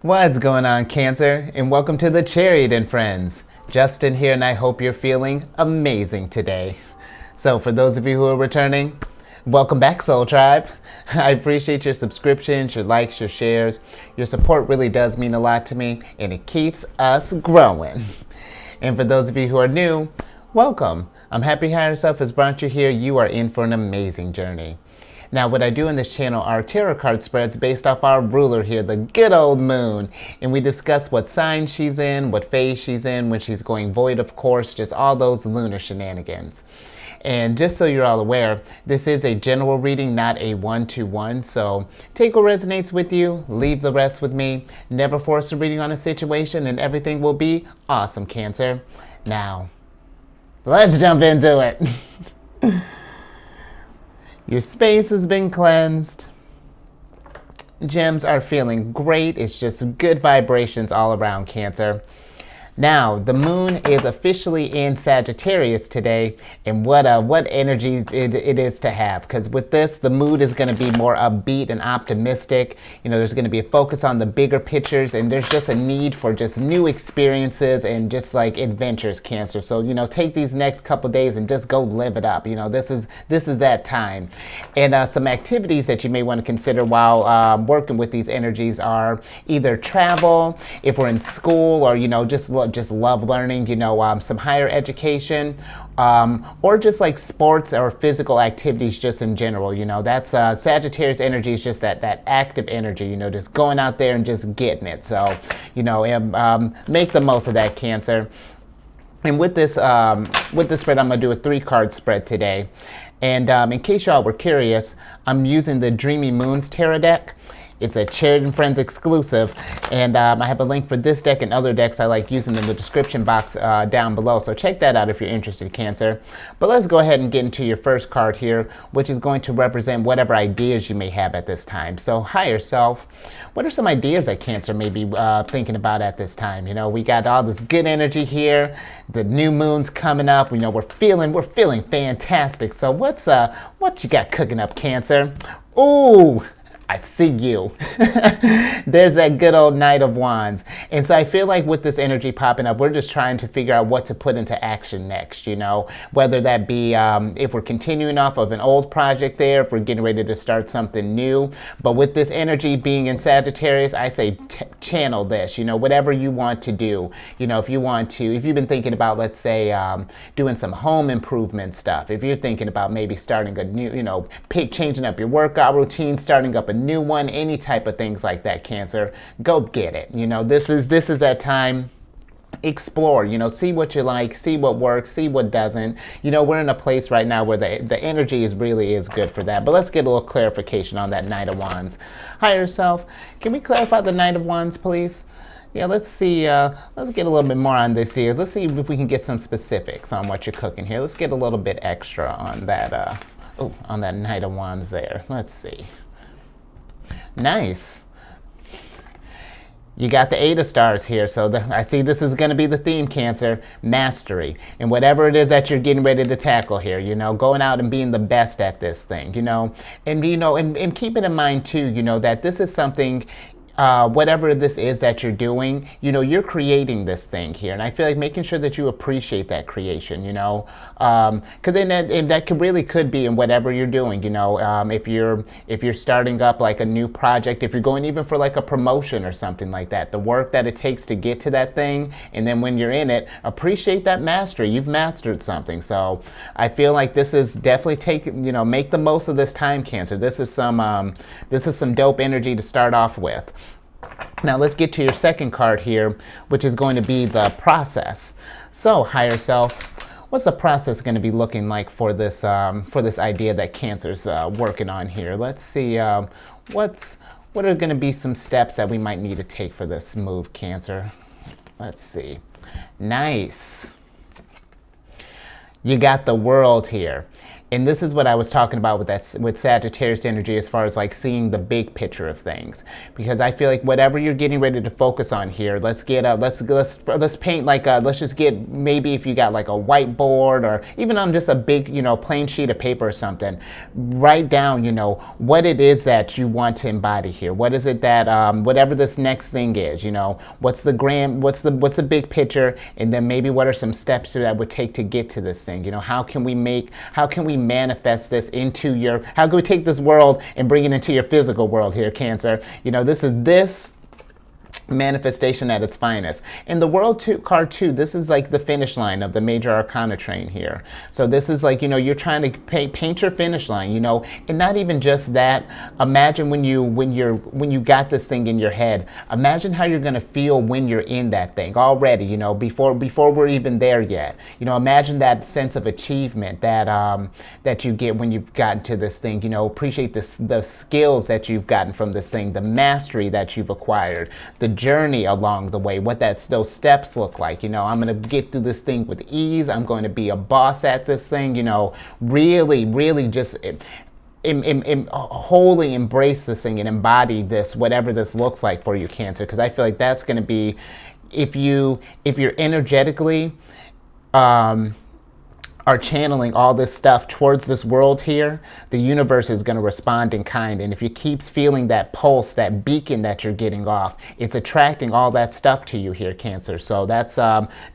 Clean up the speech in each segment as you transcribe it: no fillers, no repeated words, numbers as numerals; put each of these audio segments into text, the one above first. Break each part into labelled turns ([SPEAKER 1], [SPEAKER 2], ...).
[SPEAKER 1] What's going on, Cancer? And welcome to the Chariot Friends. Justin here, and I hope you're feeling amazing today. So, for those of you who are returning, welcome back, Soul Tribe. I appreciate your subscriptions, your likes, your shares. Your support really does mean a lot to me, and it keeps us growing. And for those of you who are new, welcome. I'm happy Higher Self has brought you here. You are in for an amazing journey. Now, what I do in this channel are tarot card spreads based off our ruler here, the good old moon. And we discuss what sign she's in, what phase she's in, when she's going void, of course, just all those lunar shenanigans. And just so you're all aware, this is a general reading, not a one-to-one. So take what resonates with you, leave the rest with me. Never force a reading on a situation, and everything will be awesome, Cancer. Now, let's jump into it. Your space has been cleansed. Gems are feeling great. It's just good vibrations all around, Cancer. Now, the moon is officially in Sagittarius today, and what energy it is to have. Because with this, the mood is going to be more upbeat and optimistic. You know, there's going to be a focus on the bigger pictures, and there's just a need for just new experiences and just like adventures, Cancer. So, you know, take these next couple days and just go live it up. You know, this is that time. And some activities that you may want to consider while working with these energies are either travel, if we're in school, or, you know, just love learning, you know, some higher education, or just like sports or physical activities just in general. You know, that's Sagittarius energy is just that active energy, you know, just going out there and just getting it. So, you know, make the most of that, Cancer. And with this spread, I'm going to do a 3-card spread today. And in case y'all were curious, I'm using the Dreamy Moons Tarot deck. It's a Chariot Friends exclusive, and I have a link for this deck and other decks I like using in the description box down below, so check that out if you're interested, Cancer. But let's go ahead and get into your first card here, which is going to represent whatever ideas you may have at this time. So, Higher Self, what are some ideas that Cancer may be thinking about at this time? You know, we got all this good energy here, the new moon's coming up, you know, we're feeling fantastic. So what you got cooking up, Cancer? Ooh, I see you. There's that good old Knight of Wands. And so I feel like with this energy popping up, we're just trying to figure out what to put into action next, you know, whether that be if we're continuing off of an old project there, if we're getting ready to start something new. But with this energy being in Sagittarius, I say channel this, you know, whatever you want to do. You know, if you've been thinking about, let's say, doing some home improvement stuff, if you're thinking about maybe starting a new, you know, changing up your workout routine, starting up a new one, any type of things like that, Cancer, go get it. You know, this is that time. Explore, you know, see what you like, see what works, see what doesn't. You know, we're in a place right now where the energy really is good for that. But let's get a little clarification on that Knight of Wands. Higher Self, can we clarify the Knight of Wands, please? Yeah, let's see, let's get a little bit more on this here. Let's see if we can get some specifics on what you're cooking here. Let's get a little bit extra on that, on that Knight of Wands there. Let's see. Nice. You got the 8 of Stars here, so I see this is going to be the theme, Cancer, mastery. And whatever it is that you're getting ready to tackle here, you know, going out and being the best at this thing, you know. And, you know, and keeping in mind, too, you know, that this is something, whatever this is that you're doing, you know, you're creating this thing here. And I feel like making sure that you appreciate that creation, you know, because that could be in whatever you're doing, you know, if you're starting up like a new project, if you're going even for like a promotion or something like that, the work that it takes to get to that thing. And then when you're in it, appreciate that mastery. You've mastered something. So I feel like this is definitely make the most of this time, Cancer. This is some dope energy to start off with. Now let's get to your second card here, which is going to be the process. So, Higher Self, what's the process going to be looking like for this idea that Cancer's working on here? Let's see, what are going to be some steps that we might need to take for this move, Cancer? Let's see. Nice. You got the World here. And this is what I was talking about with with Sagittarius energy, as far as like seeing the big picture of things. Because I feel like whatever you're getting ready to focus on here, let's paint like let's just get, maybe if you got like a whiteboard or even on just a big, plain sheet of paper or something, write down, what it is that you want to embody here. What is it that whatever this next thing is, what's the big picture, and then maybe what are some steps that would take to get to this thing. How can we manifest this into how can we take this world and bring it into your physical world here, Cancer? This is this manifestation at its finest. And the World card too, this is like the finish line of the major arcana train here. So this is like, you're trying to paint your finish line, and not even just that. Imagine when you got this thing in your head, imagine how you're going to feel when you're in that thing already, before we're even there yet. Imagine that sense of achievement that you get when you've gotten to this thing. Appreciate the skills that you've gotten from this thing, the mastery that you've acquired, the journey along the way, what those steps look like. I'm going to get through this thing with ease. I'm going to be a boss at this thing. Really just wholly embrace this thing and embody this, whatever this looks like for you, Cancer. Because I feel like that's going to be, if you're energetically are channeling all this stuff towards this world here, the universe is going to respond in kind. And if you keep feeling that pulse, that beacon that you're getting off, it's attracting all that stuff to you here, Cancer. So that's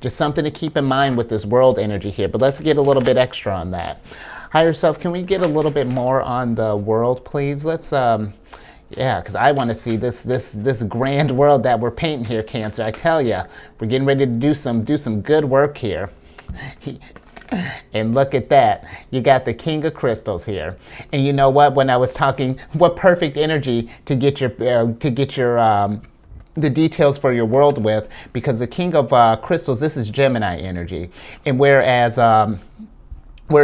[SPEAKER 1] just something to keep in mind with this world energy here. But let's get a little bit extra on that. Higher self, can we get a little bit more on the world, please? Let's yeah, because I want to see this grand world that we're painting here, Cancer. I tell you, we're getting ready to do some good work here. And look at that, you got the King of Crystals here. And you know what, when I was talking, what perfect energy to get your the details for your world with, because the King of Crystals, this is Gemini energy. And where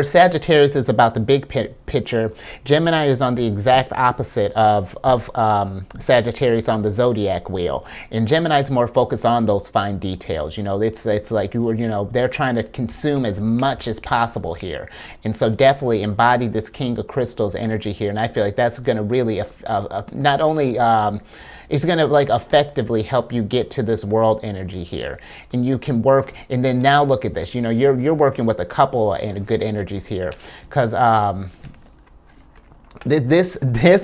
[SPEAKER 1] Sagittarius is about the big picture, Gemini is on the exact opposite of Sagittarius on the zodiac wheel. And Gemini is more focused on those fine details. It's like they're trying to consume as much as possible here. And so definitely embody this King of Crystals energy here. And I feel like that's going to really not only it's going to like effectively help you get to this world energy here. And you can work, and then now look at this, you're working with a couple of good energies here, because this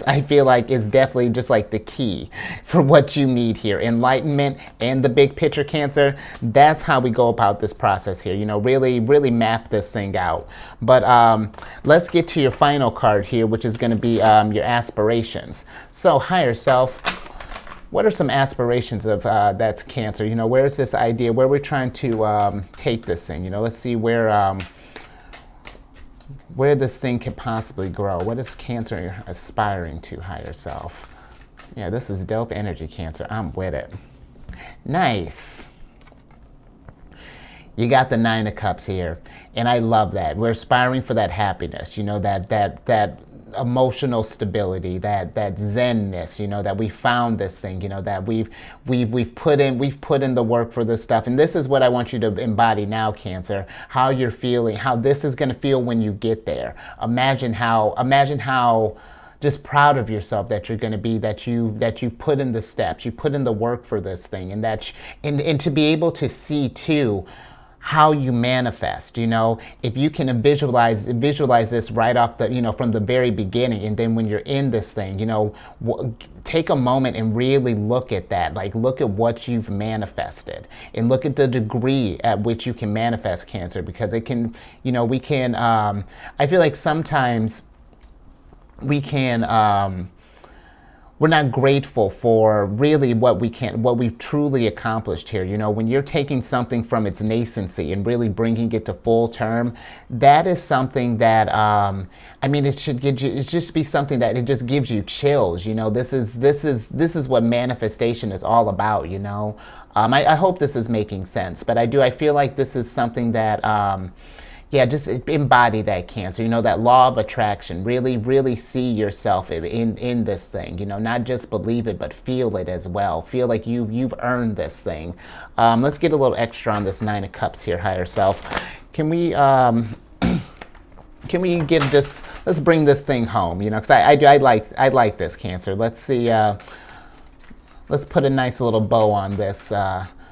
[SPEAKER 1] I feel like is definitely just like the key for what you need here. Enlightenment and the big picture, Cancer. That's how we go about this process here. Really map this thing out. But let's get to your final card here, which is going to be your aspirations. So higher self, what are some aspirations of that's Cancer? Where's this idea? Where we're trying to take this thing? Let's see where this thing could possibly grow. What is Cancer aspiring to, higher self? Yeah, this is dope energy, Cancer. I'm with it. Nice. You got the Nine of Cups here, and I love that. We're aspiring for that happiness. That emotional stability, that zenness, that we found this thing, that we've put in the work for this stuff. And this is what I want you to embody now, Cancer, how you're feeling, how this is going to feel when you get there. Imagine how just proud of yourself that you're going to be, that you put in the steps, you put in the work for this thing, and to be able to see too how you manifest. If you can visualize this right off the, from the very beginning, and then when you're in this thing, take a moment and really look at that. Like, look at what you've manifested, and look at the degree at which you can manifest, Cancer, because it can, we can, I feel like sometimes we can, we're not grateful for really what we've truly accomplished here. When you're taking something from its nascency and really bringing it to full term, that is something that, it should give you, it just be something that it just gives you chills. This is what manifestation is all about. I hope this is making sense, but I feel like this is something that, just embody that, Cancer. That law of attraction. Really see yourself in this thing. Not just believe it, but feel it as well. Feel like you've earned this thing. Let's get a little extra on this Nine of Cups here, higher self. Can we Can we get this, let's bring this thing home, you know, because I like this, Cancer. Let's see, let's put a nice little bow on this,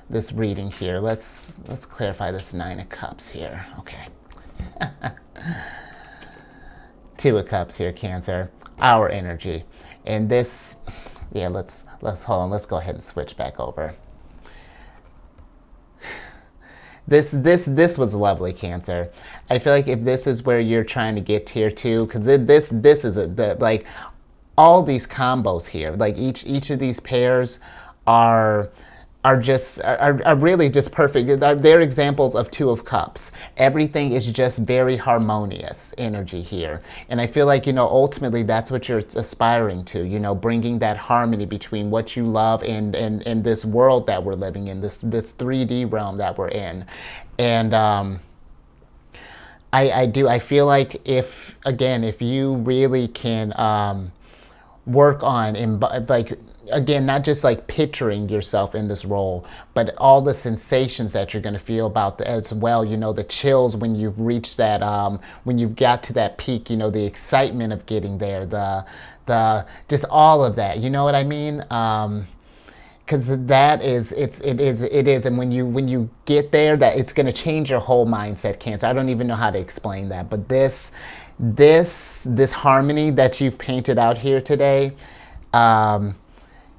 [SPEAKER 1] this reading here. Let's clarify this Nine of Cups here. Okay. Two of Cups here, Cancer. Our energy. And this, yeah, let's hold on. Let's go ahead and switch back over. This was lovely, Cancer. I feel like if this is where you're trying to get here too, because this is like all these combos here, like each of these pairs are really just perfect. They're examples of Two of Cups. Everything is just very harmonious energy here. And I feel like, you know, ultimately that's what you're aspiring to, you know, bringing that harmony between what you love and this world that we're living in, this 3D realm that we're in. And I feel like if you really can work on, like, again, not just like picturing yourself in this role, but all the sensations that you're going to feel about as well, you know, the chills when you've reached that, when you've got to that peak, you know, the excitement of getting there, the just all of that, you know what I mean? Because that is, it is, and when you get there, that it's going to change your whole mindset, Cancer. I don't even know how to explain that, but this harmony that you've painted out here today,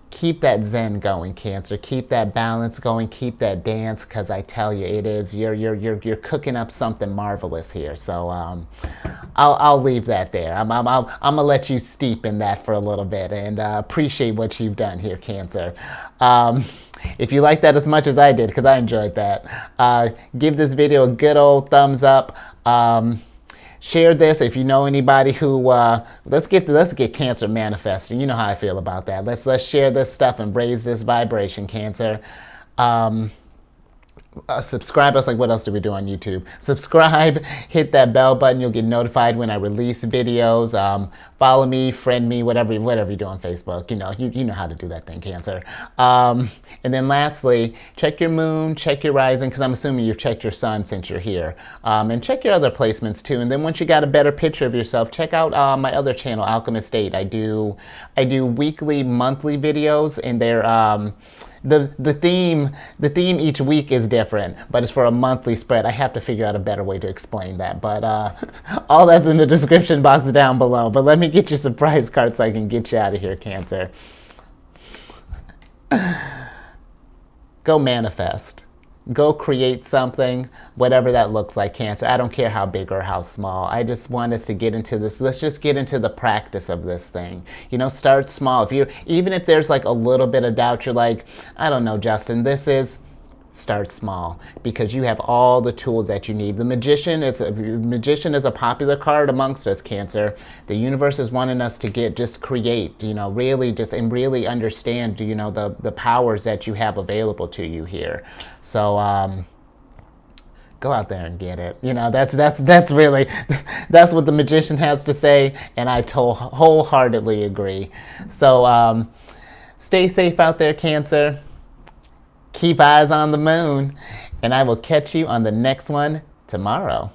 [SPEAKER 1] keep that zen going, Cancer. Keep that balance going. Keep that dance, because I tell you, it is you're cooking up something marvelous here. So I'll leave that there. I'm gonna let you steep in that for a little bit and appreciate what you've done here, Cancer. If you like that as much as I did, because I enjoyed that, give this video a good old thumbs up. Share this if you know anybody who let's get Cancer manifesting. You know how I feel about that. Let's share this stuff and raise this vibration, Cancer. Subscribe. I was like, what else do we do on YouTube? Subscribe, hit that bell button. You'll get notified when I release videos. Follow me, friend me, whatever you do on Facebook. You know how to do that thing, Cancer. And then lastly, check your moon, check your rising, because I'm assuming you've checked your sun since you're here. And check your other placements too. And then once you got a better picture of yourself, check out my other channel, Alchemist 8. I do weekly, monthly videos, and they're the theme each week is different, but it's for a monthly spread. I have to figure out a better way to explain that, but all that's in the description box down below. But let me get you some prize cards so I can get you out of here, Cancer. Go manifest. Go create something, whatever that looks like, Cancer. I don't care how big or how small. I just want us to get into this. Let's just get into the practice of this thing. You know, start small. Even if there's like a little bit of doubt, you're like, I don't know, Justin, start small, because you have all the tools that you need. The Magician is a popular card amongst us, Cancer. The universe is wanting us to just create, you know, really really understand, you know, the powers that you have available to you here. So go out there and get it. You know, that's really that's what the Magician has to say, and I wholeheartedly agree. So stay safe out there, Cancer. Keep eyes on the moon, and I will catch you on the next one tomorrow.